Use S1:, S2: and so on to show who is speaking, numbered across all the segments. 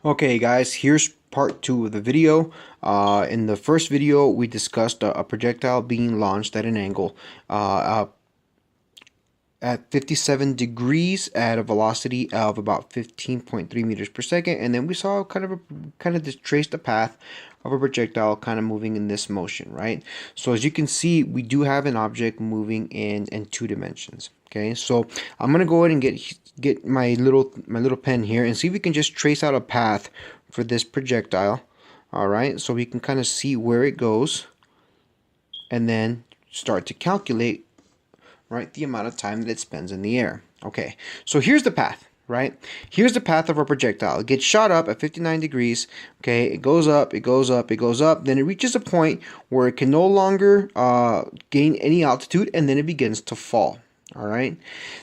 S1: Okay guys, here's part 2 of the video. In the first video, we discussed a projectile being launched at an angle at 57 degrees at a velocity of about 15.3 meters per second, and then we saw kind of just traced the path of a projectile kind of moving in this motion, right? So as you can see, we do have an object moving in 2 dimensions. Okay, so I'm gonna go ahead and get my little pen here and see if we can just trace out a path for this projectile. All right, so we can kind of see where it goes and then start to calculate, right, the amount of time that it spends in the air. Okay, so here's the path, right? Here's the path of our projectile. It gets shot up at 59 degrees. Okay, it goes up, it goes up, it goes up. Then it reaches a point where it can no longer gain any altitude, and then it begins to fall. All right.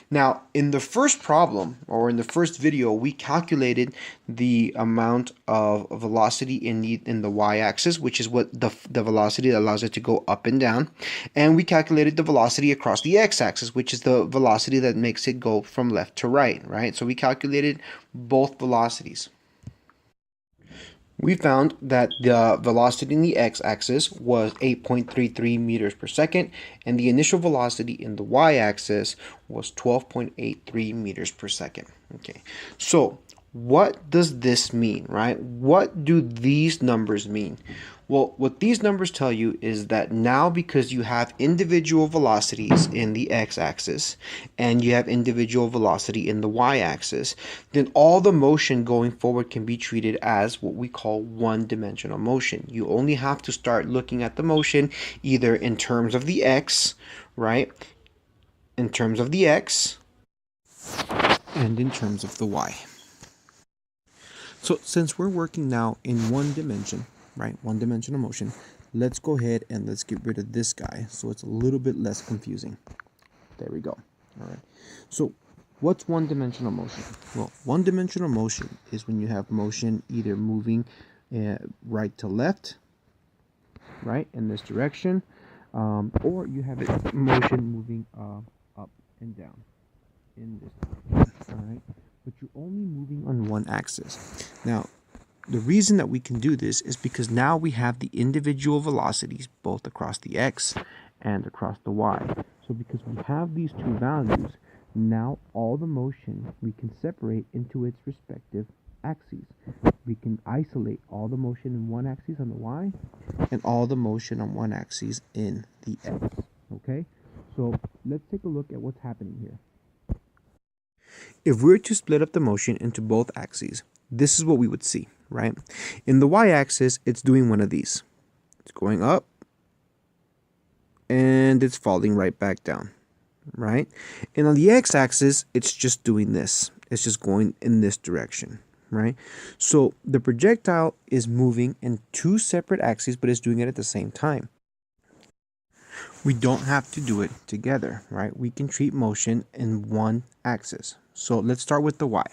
S1: Now, in the first problem, or in the first video, we calculated the amount of velocity in the y-axis, which is what the velocity that allows it to go up and down, and we calculated the velocity across the x-axis, which is the velocity that makes it go from left to right. Right. So we calculated both velocities. We found that the velocity in the x-axis was 8.33 meters per second, and the initial velocity in the y-axis was 12.83 meters per second. Okay, so what does this mean, right? What do these numbers mean? Well, what these numbers tell you is that now, because you have individual velocities in the x-axis and you have individual velocity in the y-axis, then all the motion going forward can be treated as what we call one-dimensional motion. You only have to start looking at the motion either in terms of the x, right? In terms of the x and in terms of the y. So since we're working now in one dimension, right, one-dimensional motion, let's go ahead and let's get rid of this guy so it's a little bit less confusing. There we go. All right. So what's one-dimensional motion? Well, one-dimensional motion is when you have motion either moving right to left, right, in this direction, or you have it motion moving up and down in this direction. All right. But you're only moving on one axis. Now, the reason that we can do this is because now we have the individual velocities both across the x and across the y. So because we have these two values, now all the motion we can separate into its respective axes. We can isolate all the motion in one axis on the y and all the motion on one axis in the x. Okay? So let's take a look at what's happening here. If we were to split up the motion into both axes, this is what we would see, right? In the y-axis, it's doing one of these. It's going up, and it's falling right back down, right? And on the x-axis, it's just doing this. It's just going in this direction, right? So the projectile is moving in two separate axes, but it's doing it at the same time. We don't have to do it together, right? We can treat motion in one axis. So let's start with the y,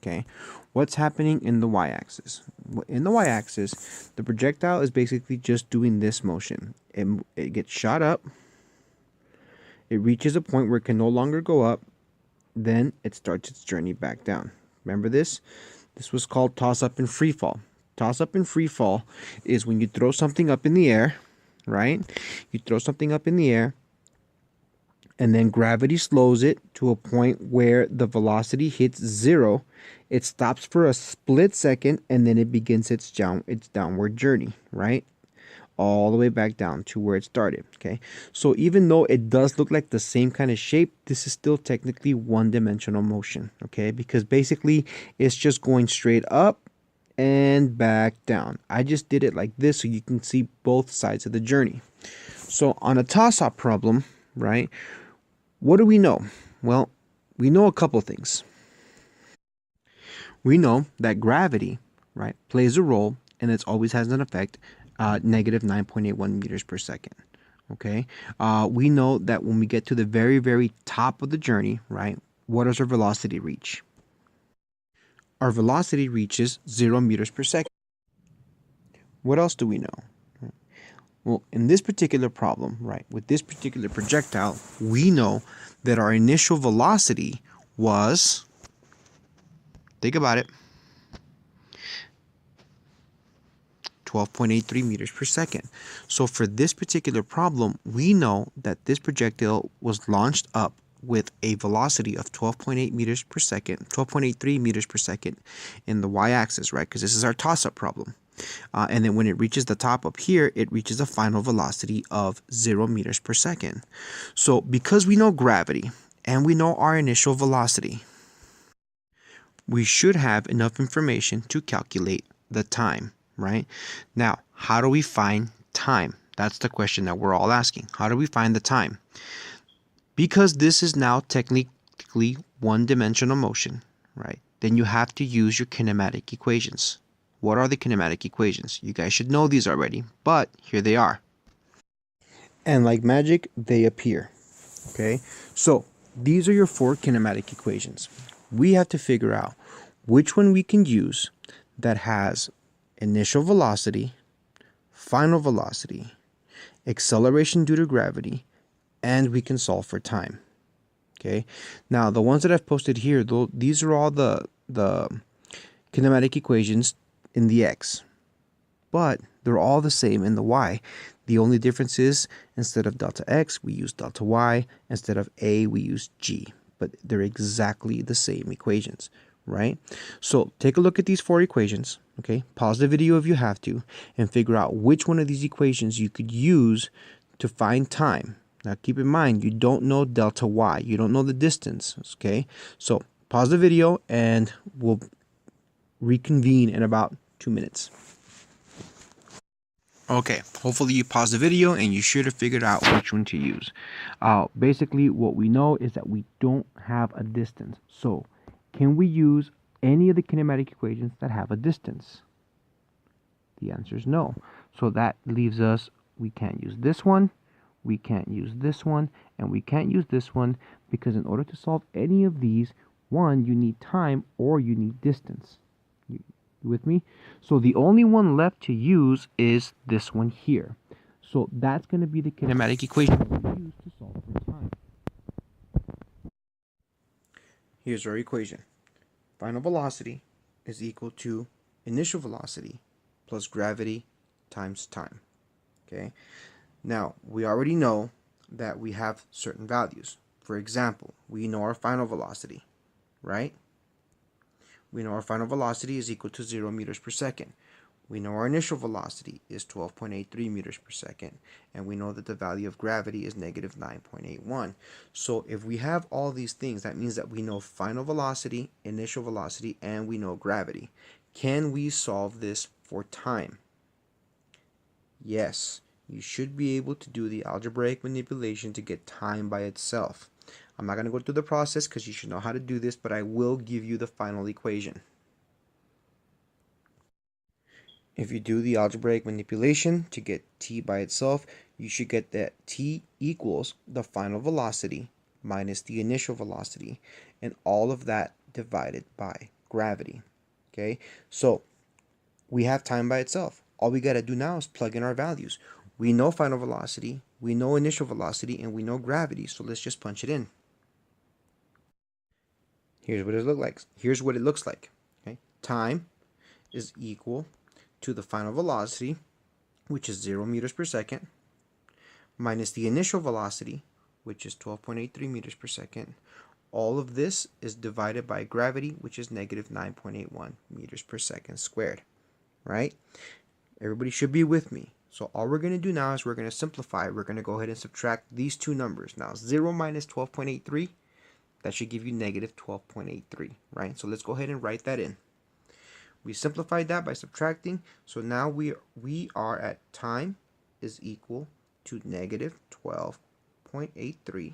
S1: okay? What's happening in the y-axis? In the y-axis, the projectile is basically just doing this motion. It gets shot up, it reaches a point where it can no longer go up, then it starts its journey back down. Remember this? This was called toss-up and free fall. Toss-up and free fall is when you throw something up in the air, right? You throw something up in the air, and then gravity slows it to a point where the velocity hits 0. It stops for a split second, and then it begins its downward journey, right? All the way back down to where it started, okay? So even though it does look like the same kind of shape, this is still technically one-dimensional motion, okay? Because basically, it's just going straight up and back down. I just did it like this so you can see both sides of the journey. So on a toss-up problem, right, what do we know? Well, we know a couple things. We know that gravity, right, plays a role, and it always has an effect, negative 9.81 meters per second. Okay, we know that when we get to the very, very top of the journey, right, what does our velocity reach? Our velocity reaches 0 meters per second. What else do we know? Well, in this particular problem, right, with this particular projectile, we know that our initial velocity was, think about it, 12.83 meters per second. So for this particular problem, we know that this projectile was launched up with a velocity of 12.8 meters per second, 12.83 meters per second in the y-axis, right? Because this is our toss-up problem. And then when it reaches the top up here, it reaches a final velocity of 0 meters per second. So because we know gravity and we know our initial velocity, we should have enough information to calculate the time, right? Now, how do we find time? That's the question that we're all asking. How do we find the time? Because this is now technically one-dimensional motion, right? Then you have to use your kinematic equations. What are the kinematic equations? You guys should know these already, but here they are. And like magic, they appear. Okay, so these are your 4 kinematic equations. We have to figure out which one we can use that has initial velocity, final velocity, acceleration due to gravity, and we can solve for time. Okay, now the ones that I've posted here, these are all the kinematic equations in the x, but they're all the same in the y. The only difference is instead of delta x, we use delta y. Instead of a, we use g. But they're exactly the same equations, right? So take a look at these 4 equations, okay? Pause the video if you have to, and figure out which one of these equations you could use to find time. Now keep in mind, you don't know delta y. You don't know the distance, okay? So pause the video and we'll reconvene in about 2 minutes. Okay, hopefully you paused the video and you should have figured out which one to use. Basically, what we know is that we don't have a distance. So, can we use any of the kinematic equations that have a distance? The answer is no. So that leaves us, we can't use this one, we can't use this one, and we can't use this one because in order to solve any of these, one, you need time or you need distance. You with me? So the only one left to use is this one here. So that's going to be the kinematic equation we use to solve for time. Here's our equation. Final velocity is equal to initial velocity plus gravity times time. Okay? Now, we already know that we have certain values. For example, we know our final velocity, right? We know our final velocity is equal to 0 meters per second. We know our initial velocity is 12.83 meters per second. And we know that the value of gravity is negative 9.81. So if we have all these things, that means that we know final velocity, initial velocity, and we know gravity. Can we solve this for time? Yes. You should be able to do the algebraic manipulation to get time by itself. I'm not going to go through the process because you should know how to do this, but I will give you the final equation. If you do the algebraic manipulation to get t by itself, you should get that t equals the final velocity minus the initial velocity, and all of that divided by gravity. Okay, so we have time by itself. All we got to do now is plug in our values. We know final velocity, we know initial velocity, and we know gravity, so let's just punch it in. Here's what it looks like. Here's what it looks like. Okay, time is equal to the final velocity, which is 0 meters per second, minus the initial velocity, which is 12.83 meters per second. All of this is divided by gravity, which is negative 9.81 meters per second squared, right? Everybody should be with me. So all we're going to do now is we're going to simplify. We're going to go ahead and subtract these two numbers. Now 0 minus 12.83, that should give you negative 12.83, right? So let's go ahead and write that in. We simplified that by subtracting. So now we are at time is equal to negative 12.83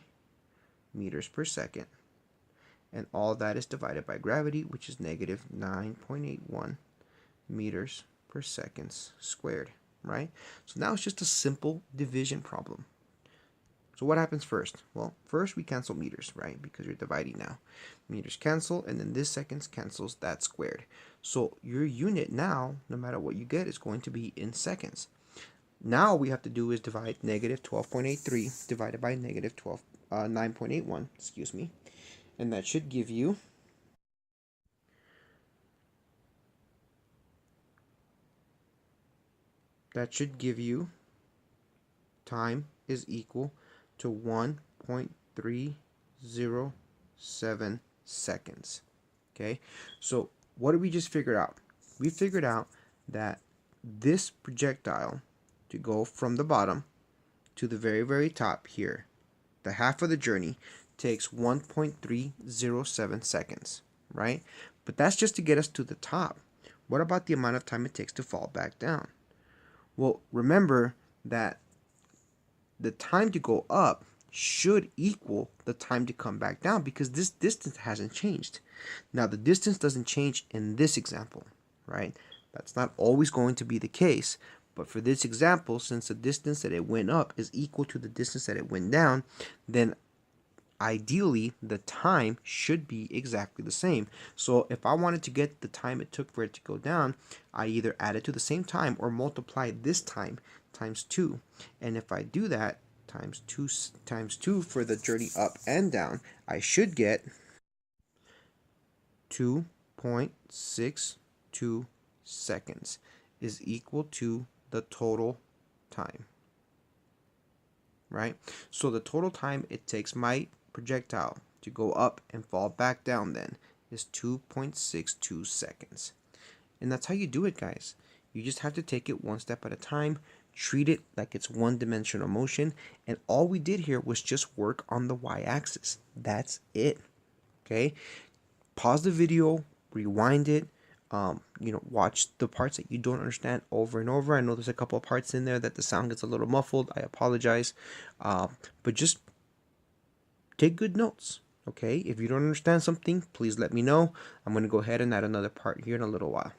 S1: meters per second. And all that is divided by gravity, which is negative 9.81 meters per second squared, right? So now it's just a simple division problem. So what happens first? Well, first we cancel meters, right? Because you're dividing now. Meters cancel, and then this seconds cancels that squared. So your unit now, no matter what you get, is going to be in seconds. Now all we have to do is divide negative 12.83 divided by negative 9.81, excuse me. And that should give you that should give you time is equal to 1.307 seconds. Okay, so what did we just figure out? We figured out that this projectile to go from the bottom to the very top here, the half of the journey, takes 1.307 seconds, right? But that's just to get us to the top. What about the amount of time it takes to fall back down? Well, remember that the time to go up should equal the time to come back down because this distance hasn't changed. Now, the distance doesn't change in this example, right? That's not always going to be the case. But for this example, since the distance that it went up is equal to the distance that it went down, then ideally the time should be exactly the same. So if I wanted to get the time it took for it to go down, I either add it to the same time or multiply this time times 2. And if I do that times 2 for the journey up and down, I should get 2.62 seconds is equal to the total time, right? So the total time it takes my projectile to go up and fall back down then is 2.62 seconds. And that's how you do it, guys. You just have to take it one step at a time, treat it like it's one-dimensional motion, and all we did here was just work on the y-axis. That's it. Okay? Pause the video, rewind it, watch the parts that you don't understand over and over. I know there's a couple of parts in there that the sound gets a little muffled. I apologize. But just take good notes, okay? If you don't understand something, please let me know. I'm going to go ahead and add another part here in a little while.